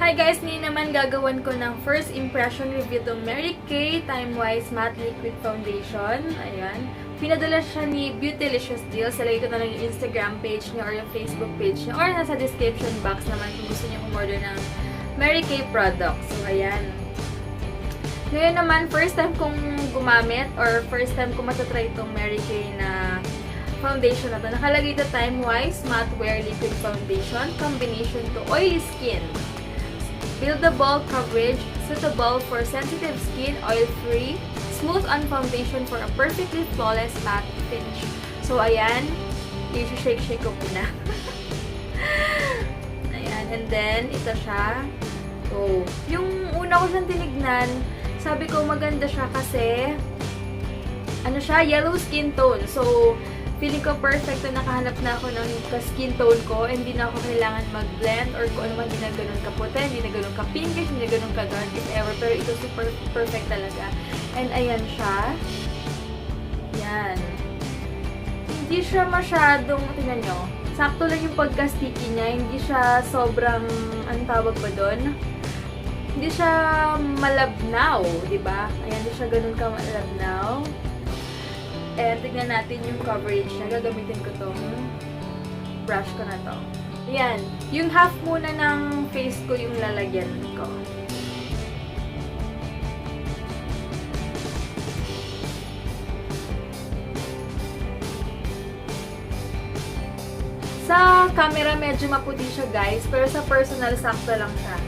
Hi guys! Ngayon naman gagawan ko ng first impression review to Mary Kay Time-Wise Matte Liquid Foundation. Ayan. Pinadala siya ni Beautylicious Deals. Salagay ko na lang yung Instagram page niya or yung Facebook page niya or nasa description box naman kung gusto niyo kumorder ng Mary Kay products. So, ayan. Ngayon naman, first time kong gumamit or first time ko matatry itong Mary Kay na foundation na to. Nakalagay ito Time-Wise Matte Wear Liquid Foundation combination to oily skin. Buildable coverage, suitable for sensitive skin, oil-free, smooth on foundation for a perfectly flawless matte finish. So, ayan. I-shake-shake ko muna. Ayan. And then, ito siya. So, yung una ko siyang tinignan, sabi ko maganda siya kasi ano siya, yellow skin tone. So, feeling ko perfect na nakahanap na ako ng skin tone ko. Hindi na ako kailangan mag-blend or kung ano man, hindi na ganun kaputi, hindi na ganun ka-pinkish, hindi na ganun ka-dark if ever. Pero ito super perfect talaga. And ayan siya. Yan. Hindi siya masyadong, tingnan nyo, sakto lang yung pagka-sticky niya. Hindi siya sobrang, anong tawag ba doon? Hindi siya malabnaw, diba? Ayan, hindi siya ganun ka malabnaw. And tignan natin yung coverage niya. Gagamitin ko tong brush ko na to. Ayan. Yung half muna ng face ko yung lalagyan ko. Sa camera medyo maputi siya guys, pero sa personal sakto lang siya.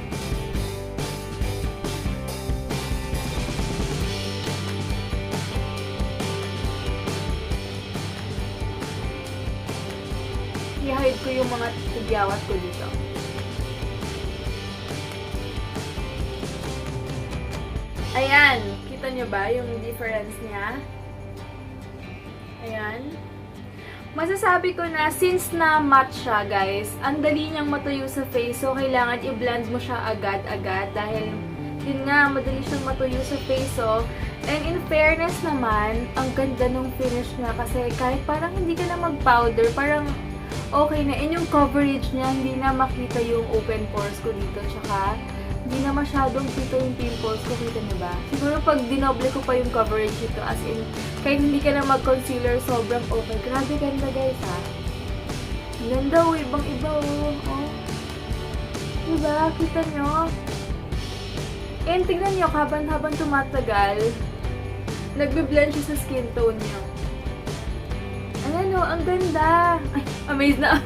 I-hide ko yung mga tigyawat ko dito. Ayan. Kita nyo ba yung difference niya? Ayan. Masasabi ko na, since na matte siya, guys, ang dali niyang matuyo sa face. So, kailangan i-blend mo siya agad-agad. Dahil, yun nga, madali siyang matuyo sa face. So, and in fairness naman, ang ganda nung finish niya. Kasi kahit parang hindi ka na mag-powder, parang okay na. And yung coverage niya, hindi na makita yung open pores ko dito. Tsaka, hindi na masyadong kita yung pimples ko. Kita niyo ba? Siguro pag dinoble ko pa yung coverage dito, as in, kahit hindi ka na mag-concealer, sobrang okay. Grabe ganda guys, ha? Ang ganda, oh. Ibang-iba, oh. Diba? Kita nyo? And tignan nyo, habang tumatagal, nagbe-blend siya sa skin tone nyo. Ayan o, ang ganda. Ay, amazed na.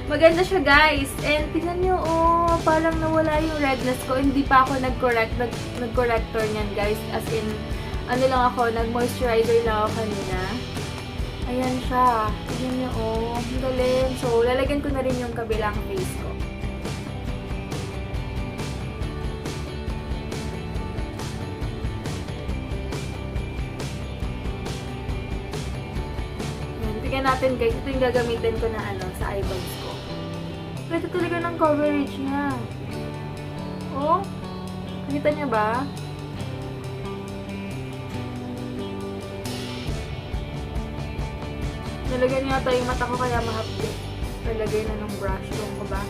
Maganda siya, guys. And tingnan nyo, oh, parang nawala yung redness ko. Hindi pa ako nag-corrector niyan, guys. As in, ano lang ako, nag-moisturizer lang ako kanina. Ayan siya. Tingnan nyo, oh, ang galing. So, lalagyan ko na rin yung kabilang face ko. Tingnan natin guys, ito yung gagamitin ko na sa eyebags ko. Ito talaga ng coverage niya. Oh, nakita niya ba? Nalagyan niya ata yung mata ko kaya mahapdi. Nalagay na ng brush. Doon ko ba?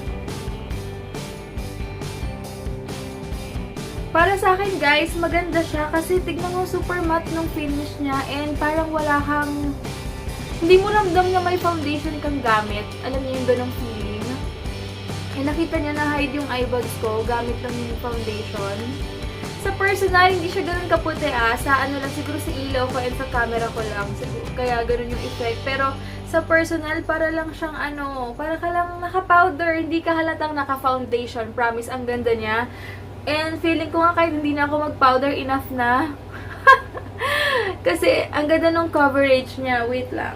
Para sa akin guys, maganda siya kasi tignan mo super matte nung finish niya and parang wala kang hindi mo ramdam na may foundation kang gamit. Alam niyo yung ganong feeling. Eh, nakita niya na hide yung eyebags ko gamit ng foundation. Sa personal, hindi siya ganun kaputi Sa ano lang, siguro sa ilaw ko and sa camera ko lang. Siguro, kaya ganun yung effect. Pero sa personal, para lang siyang para ka lang naka-powder. Hindi ka halatang naka-foundation. Promise, ang ganda niya. And feeling ko nga kahit hindi na ako mag-powder, enough na. Kasi, ang ganda nung coverage niya. Wait lang.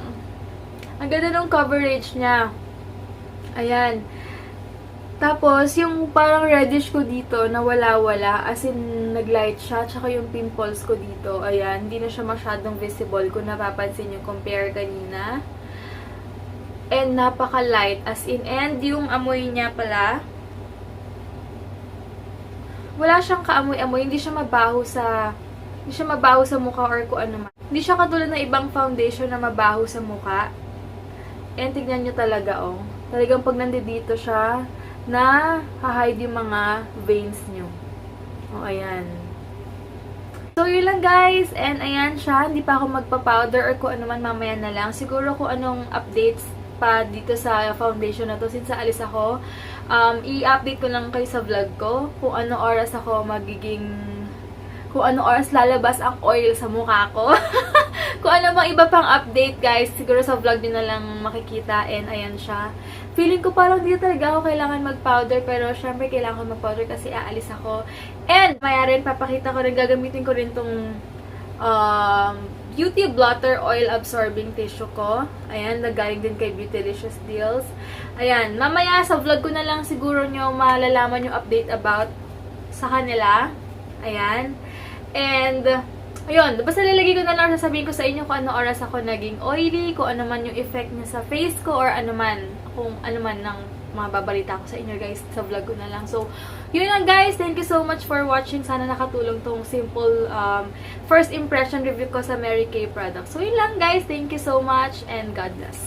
Ang ganda nung coverage niya. Ayan. Tapos, yung parang reddish ko dito, nawala-wala. As in, naglight siya. Tsaka yung pimples ko dito. Ayan. Hindi na siya masyadong visible. Kung napapansin nyo, compare kanina. And, napaka-light. As in, and yung amoy niya pala, wala siyang kaamoy-amoy. Hindi siya mabaho sa mukha or kung ano man. Hindi siya katulad ng ibang foundation na mabaho sa mukha. And tignan nyo talaga, oh. Talagang pag nandito siya, na hahide yung mga veins nyo. O, ayan. So, yun lang guys. And ayan siya. Hindi pa ako magpa-powder or kung ano man mamaya na lang. Siguro kung anong updates pa dito sa foundation na to. Since alis ako, i-update ko lang kayo sa vlog ko. Kung ano oras ako kung ano oras lalabas ang oil sa mukha ko. Kung ano mang iba pang update guys. Siguro sa vlog din na lang makikita. And ayan siya. Feeling ko parang dito talaga ako kailangan mag-powder, pero syempre kailangan ko mag-powder kasi aalis ako. And maya rin, papakita ko rin, gagamitin ko rin tong Beauty Blotter Oil Absorbing Tissue ko. Ayan, nagaling din kay Beautylicious Deals. Ayan, mamaya sa vlog ko na lang siguro nyo malalaman yung update about sa kanila. Ayan. And ayun, basta lalagay ko na lang, sasabihin ko sa inyo kung ano oras ako naging oily, kung ano man yung effect niya sa face ko, or ano man, kung ano man ng mga babalita ko sa inyo guys, sa vlog ko na lang. So, yun lang guys, thank you so much for watching. Sana nakatulong tong simple first impression review ko sa Mary Kay product. So, yun lang guys, thank you so much and God bless.